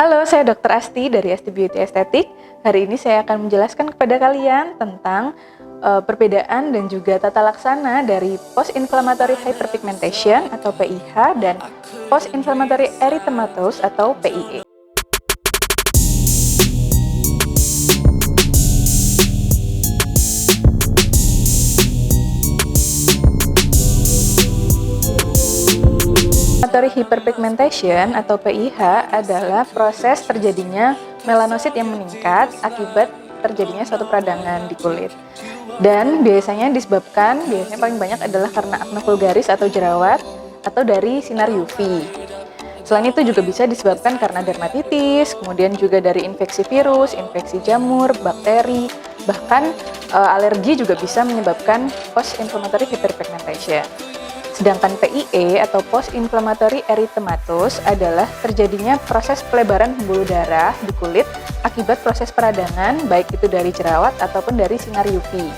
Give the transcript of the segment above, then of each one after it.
Halo, saya Dr. Asti dari Asti Beauty Estetik. Hari ini saya akan menjelaskan kepada kalian tentang perbedaan dan juga tata laksana dari post-inflammatory hyperpigmentation atau PIH dan post-inflammatory erythematose atau PIE. Inflammatory hyperpigmentation atau PIH adalah proses terjadinya melanosit yang meningkat akibat terjadinya suatu peradangan di kulit. Dan biasanya paling banyak adalah karena akne vulgaris atau jerawat atau dari sinar UV. Selain itu juga bisa disebabkan karena dermatitis, kemudian juga dari infeksi virus, infeksi jamur, bakteri, bahkan alergi juga bisa menyebabkan post-inflammatory hyperpigmentation. Sedangkan PIE atau post-inflammatory erythematose adalah terjadinya proses pelebaran pembuluh darah di kulit akibat proses peradangan, baik itu dari jerawat ataupun dari sinar UV.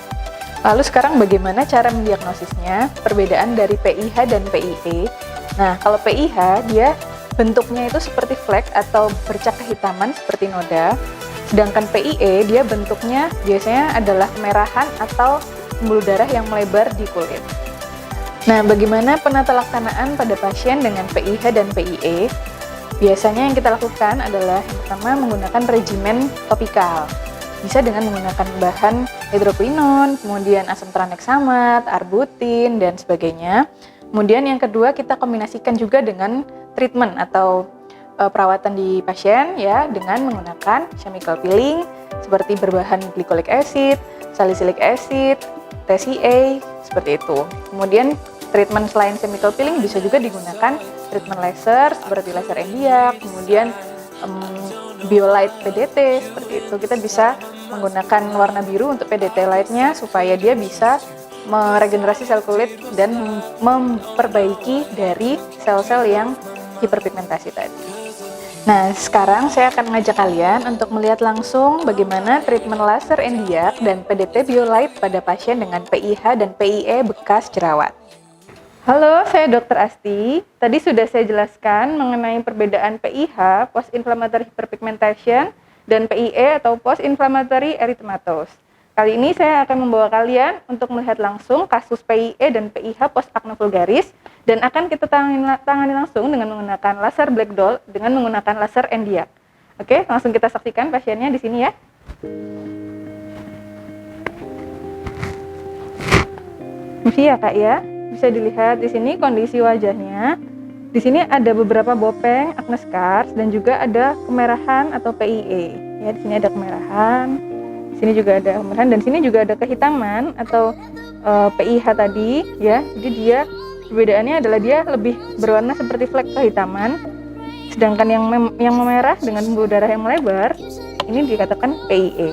Lalu sekarang bagaimana cara mendiagnosisnya, perbedaan dari PIH dan PIE? Nah, kalau PIH dia bentuknya itu seperti flek atau bercak kehitaman seperti noda, sedangkan PIE dia bentuknya biasanya adalah kemerahan atau pembuluh darah yang melebar di kulit. Nah, bagaimana penata laksanaan pada pasien dengan PIH dan PIE? Biasanya yang kita lakukan adalah yang pertama menggunakan regimen topikal. Bisa dengan menggunakan bahan hidroquinon, kemudian asam tranexamat, arbutin, dan sebagainya. Kemudian yang kedua kita kombinasikan juga dengan treatment atau perawatan di pasien ya dengan menggunakan chemical peeling seperti berbahan glycolic acid, salicylic acid, TCA, seperti itu. Kemudian treatment selain chemical peeling bisa juga digunakan treatment laser seperti laser endiak, kemudian biolight PDT seperti itu. Kita bisa menggunakan warna biru untuk PDT lightnya supaya dia bisa meregenerasi sel kulit dan memperbaiki dari sel-sel yang hiperpigmentasi tadi. Nah, sekarang saya akan mengajak kalian untuk melihat langsung bagaimana treatment laser endiak dan PDT biolight pada pasien dengan PIH dan PIE bekas jerawat. Halo, saya Dr. Asti. Tadi sudah saya jelaskan mengenai perbedaan PIH, post-inflammatory hyperpigmentation, dan PIE atau post-inflammatory erythematose. Kali ini saya akan membawa kalian untuk melihat langsung kasus PIE dan PIH post-akne vulgaris, dan akan kita tangani langsung dengan menggunakan laser black doll dengan menggunakan laser endiak. Oke, langsung kita saksikan pasiennya di sini ya. Ini ya Kak ya. Bisa dilihat di sini kondisi wajahnya. Di sini ada beberapa bopeng, acne scars, dan juga ada kemerahan atau PIE. Ya, di sini ada kemerahan. Di sini juga ada kemerahan dan di sini juga ada kehitaman atau PIH tadi, ya. Jadi dia perbedaannya adalah dia lebih berwarna seperti flek kehitaman. Sedangkan yang memerah dengan pembuluh darah yang melebar, ini dikatakan PIE.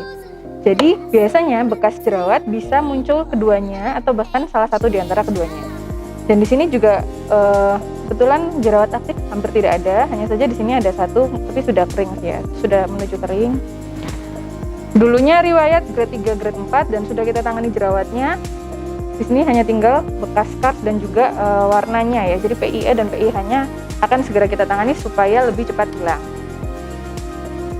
Jadi biasanya bekas jerawat bisa muncul keduanya atau bahkan salah satu di antara keduanya. Dan di sini juga kebetulan jerawat aktif hampir tidak ada, hanya saja di sini ada satu tapi sudah kering ya, sudah menuju kering. Dulunya riwayat grade 3, grade 4 dan sudah kita tangani jerawatnya. Di sini hanya tinggal bekas scars dan juga warnanya ya. Jadi PIE dan PIH-nya akan segera kita tangani supaya lebih cepat hilang.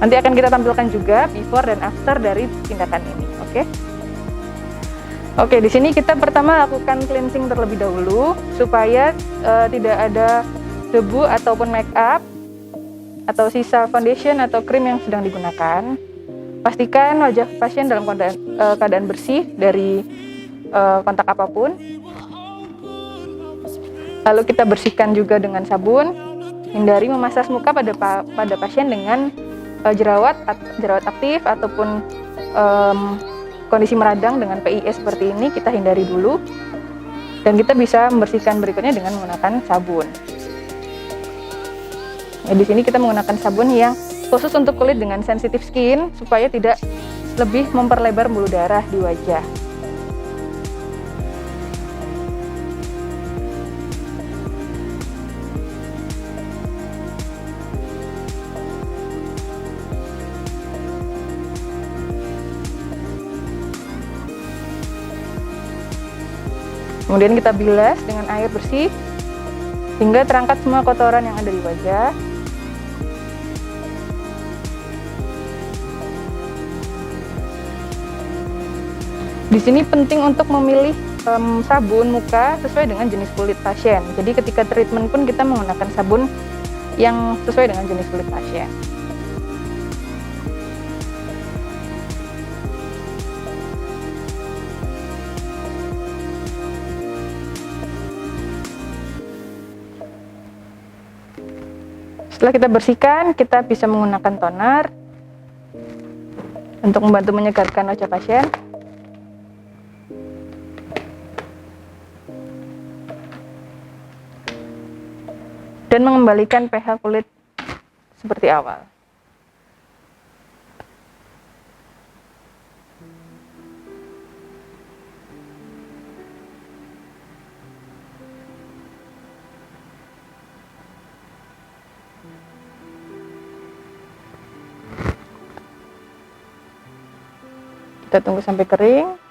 Nanti akan kita tampilkan juga before dan after dari tindakan ini, oke? Oke, di sini kita pertama lakukan cleansing terlebih dahulu supaya tidak ada debu ataupun make up atau sisa foundation atau krim yang sedang digunakan. Pastikan wajah pasien dalam keadaan bersih dari kontak apapun. Lalu kita bersihkan juga dengan sabun. Hindari memasas muka pada pasien dengan jerawat aktif ataupun kondisi meradang dengan PIE seperti ini, kita hindari dulu. Dan kita bisa membersihkan berikutnya dengan menggunakan sabun. Nah, di sini kita menggunakan sabun yang khusus untuk kulit dengan sensitive skin supaya tidak lebih memperlebar pembuluh darah di wajah. Kemudian kita bilas dengan air bersih hingga terangkat semua kotoran yang ada di wajah. Di sini penting untuk memilih sabun muka sesuai dengan jenis kulit pasien. Jadi ketika treatment pun kita menggunakan sabun yang sesuai dengan jenis kulit pasien. Setelah kita bersihkan, kita bisa menggunakan toner untuk membantu menyegarkan wajah pasien. Dan mengembalikan pH kulit seperti awal. Kita tunggu sampai kering.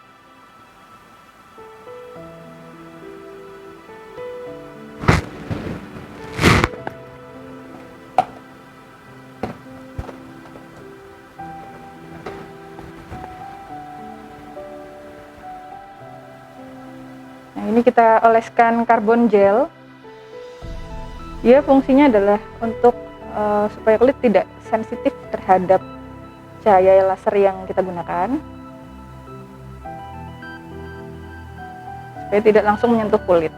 Nah, ini kita oleskan karbon gel. Dia fungsinya adalah untuk supaya kulit tidak sensitif terhadap cahaya laser yang kita gunakan, supaya tidak langsung menyentuh kulit.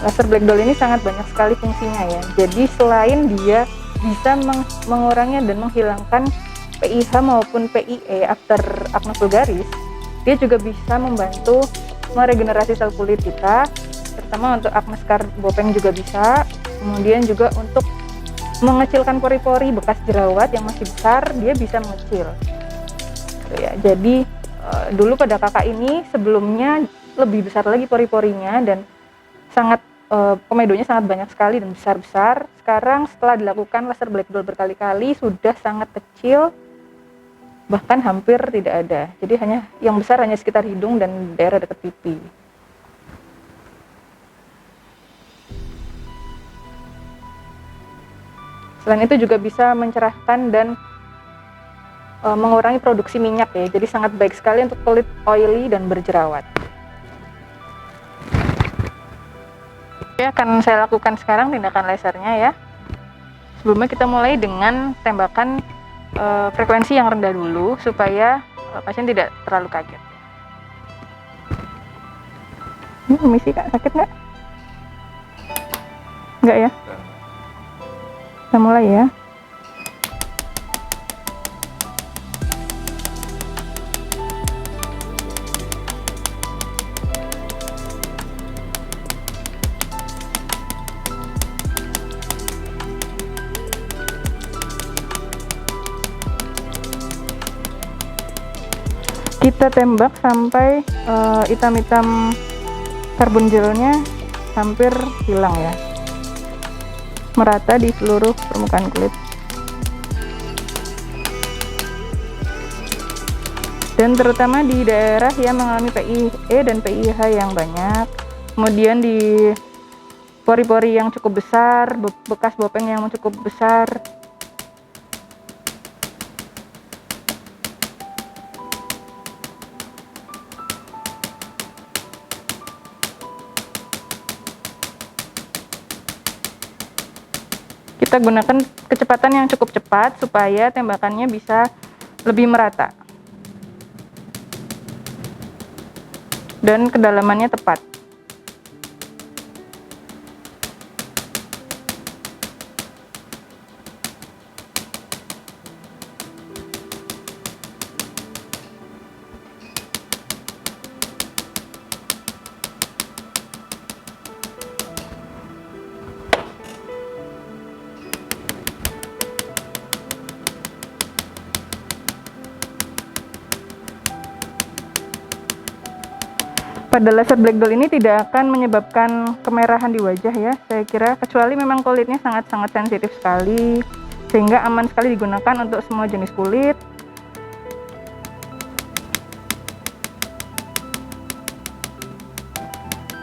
Laser black doll ini sangat banyak sekali fungsinya ya. Jadi selain dia bisa mengurangi dan menghilangkan PIH maupun PIE after acne vulgaris, dia juga bisa membantu meregenerasi sel kulit kita, terutama untuk acne scar bopeng juga bisa. Kemudian juga untuk mengecilkan pori-pori bekas jerawat yang masih besar, dia bisa mengecil. Tuh ya. Jadi dulu pada kakak ini sebelumnya lebih besar lagi pori-porinya dan sangat komedonya sangat banyak sekali dan besar-besar. Sekarang setelah dilakukan laser black doll berkali-kali sudah sangat kecil, bahkan hampir tidak ada. Jadi yang besar hanya sekitar hidung dan daerah dekat pipi. Selain itu juga bisa mencerahkan dan mengurangi produksi minyak ya. Jadi sangat baik sekali untuk kulit oily dan berjerawat. Oke, akan saya lakukan sekarang tindakan lasernya ya. Sebelumnya kita mulai dengan tembakan frekuensi yang rendah dulu supaya pasien tidak terlalu kaget. Ini permisi Kak, sakit nggak? Nggak ya? Kita mulai ya. Kita tembak sampai hitam-hitam karbon gelnya hampir hilang ya, merata di seluruh permukaan kulit. Dan terutama di daerah yang mengalami PIE dan PIH yang banyak, kemudian di pori-pori yang cukup besar, bekas bopeng yang cukup besar. Kita gunakan kecepatan yang cukup cepat supaya tembakannya bisa lebih merata dan kedalamannya tepat. Pada laser black doll ini tidak akan menyebabkan kemerahan di wajah ya, saya kira, kecuali memang kulitnya sangat-sangat sensitif sekali, sehingga aman sekali digunakan untuk semua jenis kulit.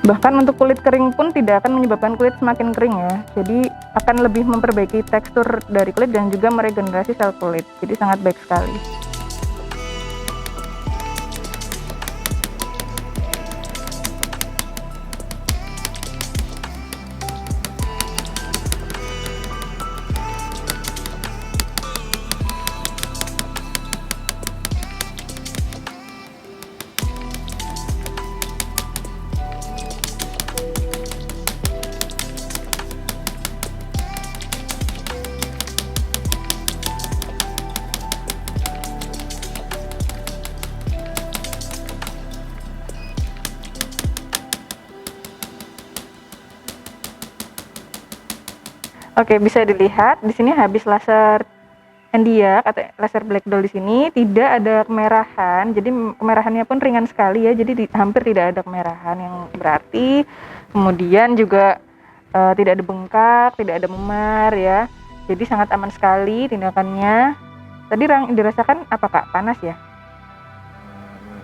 Bahkan untuk kulit kering pun tidak akan menyebabkan kulit semakin kering ya. Jadi akan lebih memperbaiki tekstur dari kulit dan juga meregenerasi sel kulit. Jadi sangat baik sekali. Oke, bisa dilihat di sini habis laser endiak atau laser black doll di sini tidak ada kemerahan. Jadi kemerahannya pun ringan sekali ya. Jadi hampir tidak ada kemerahan yang berarti. Kemudian juga tidak ada bengkak, tidak ada memar ya. Jadi sangat aman sekali tindakannya. Tadi yang dirasakan apa Kak? Panas ya?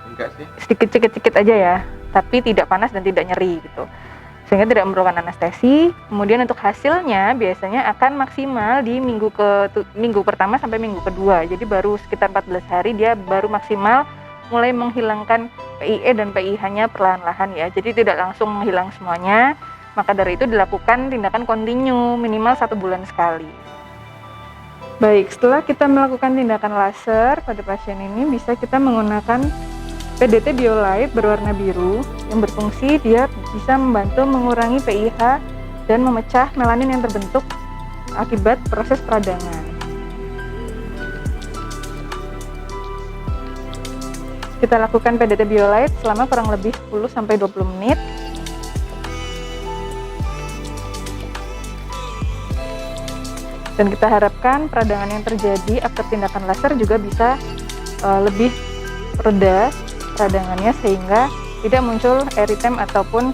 Enggak sih. Sedikit aja ya. Tapi tidak panas dan tidak nyeri gitu. Sehingga tidak memerlukan anestesi. Kemudian untuk hasilnya biasanya akan maksimal di minggu pertama sampai minggu kedua. Jadi baru sekitar 14 hari dia baru maksimal mulai menghilangkan PIE dan PIH-nya perlahan-lahan ya. Jadi tidak langsung menghilang semuanya. Maka dari itu dilakukan tindakan kontinu minimal 1 bulan sekali. Baik, setelah kita melakukan tindakan laser pada pasien ini bisa kita menggunakan PDT Biolight berwarna biru yang berfungsi dia bisa membantu mengurangi PIH dan memecah melanin yang terbentuk akibat proses peradangan. Kita lakukan PDT Biolight selama kurang lebih 10-20 menit. Dan kita harapkan peradangan yang terjadi akibat tindakan laser juga bisa lebih reda peradangannya sehingga tidak muncul eritem ataupun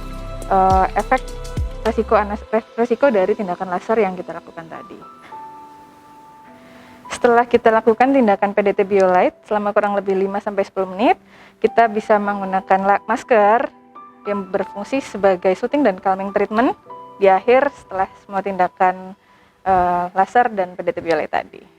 efek resiko dari tindakan laser yang kita lakukan tadi. Setelah kita lakukan tindakan PDT Biolight selama kurang lebih 5-10 menit, kita bisa menggunakan masker yang berfungsi sebagai soothing dan calming treatment di akhir setelah semua tindakan laser dan PDT Biolight tadi.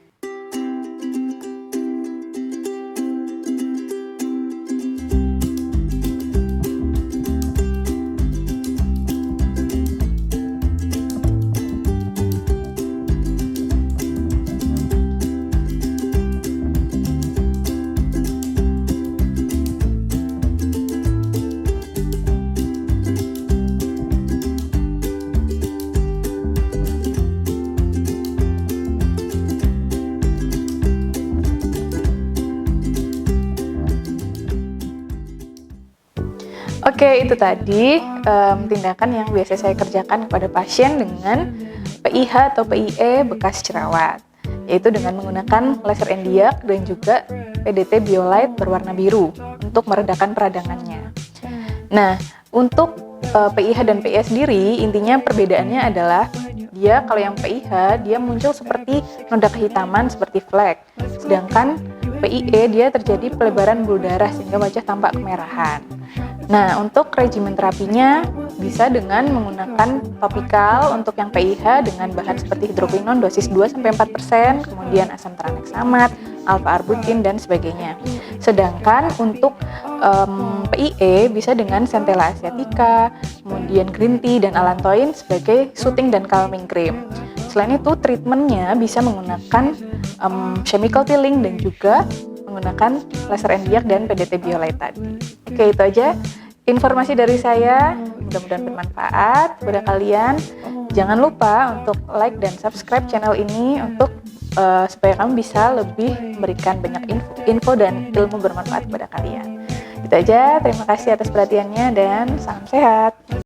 Oke, itu tadi tindakan yang biasa saya kerjakan kepada pasien dengan PIH atau PIE bekas jerawat, yaitu dengan menggunakan laser endiak dan juga PDT Biolight berwarna biru untuk meredakan peradangannya. Nah, untuk PIH dan PIE sendiri, intinya perbedaannya adalah dia kalau yang PIH dia muncul seperti noda kehitaman seperti flek, sedangkan PIE dia terjadi pelebaran buluh darah sehingga wajah tampak kemerahan. Nah, untuk regimen terapinya bisa dengan menggunakan topikal untuk yang PIH dengan bahan seperti hidroquinon dosis 2-4%, kemudian asam tranexamat, alpha-arbutin dan sebagainya. Sedangkan untuk PIE bisa dengan centella asiatica, kemudian green tea dan allantoin sebagai soothing dan calming cream. Selain itu, treatmentnya bisa menggunakan chemical peeling dan juga menggunakan laser endiak dan PDT Biolight tadi. Oke, itu aja informasi dari saya. Mudah-mudahan bermanfaat kepada kalian. Jangan lupa untuk like dan subscribe channel ini untuk supaya kami bisa lebih memberikan banyak info dan ilmu bermanfaat kepada kalian. Itu aja. Terima kasih atas perhatiannya dan salam sehat.